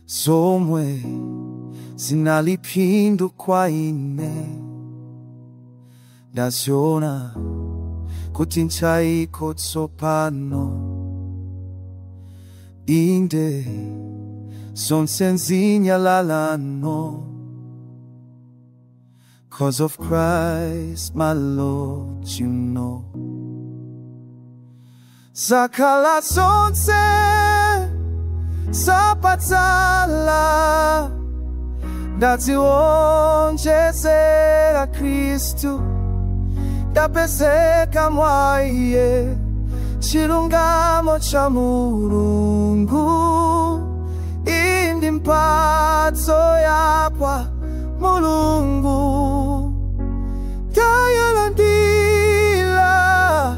zomwe zinaliphindu kwa ine. Ndaziona kuti nchaiko tsopano, inde zonse nzinyalalano. 'Cause of Christ my Lord, you know. Zakhala zonse zapatsala, ndaziwonjezera Kristu. Ndapezeka mwa Iye chilungamo cha Mulungu. Iyi ndi mphatso yakwa Mulungu. Tayalandira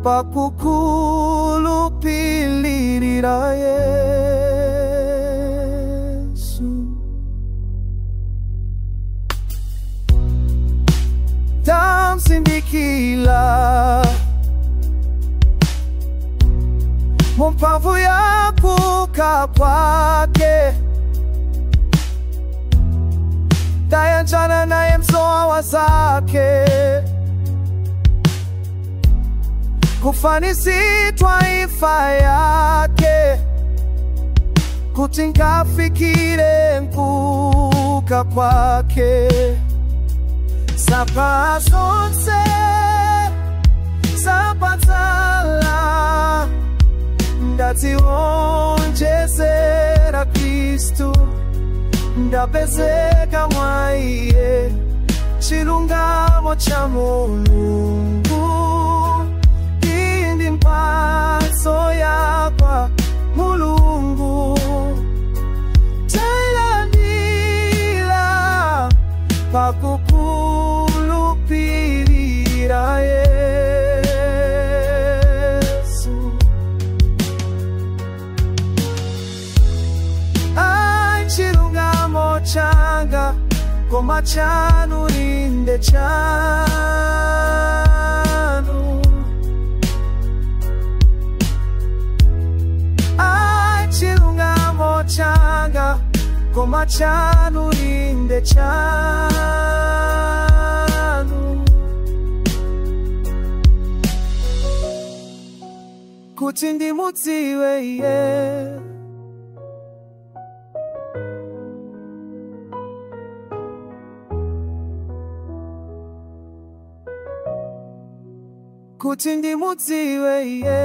pakukhulupirira Yesu. Tamsindikila mu mphamvu ya kwake. Tayanjana naye mzowa zake, kufanizitwa imfa yake, kuti ngafikire kuuka kwake. Zapa zonse zapatsala, ndaziwonjezera Kristu. Ndapezeka mwa Iye chilungamo cha Mulungu. Iyi ndi mphatso yakwa Mulungu. Tayilandira pakukhulupirira Yesu. Chilungamo changa koma chanu inde chanu. Chilungamo changa koma chanu inde chanu. Kuti ndimudziwe Iye, kuti ndimudziwe Iye.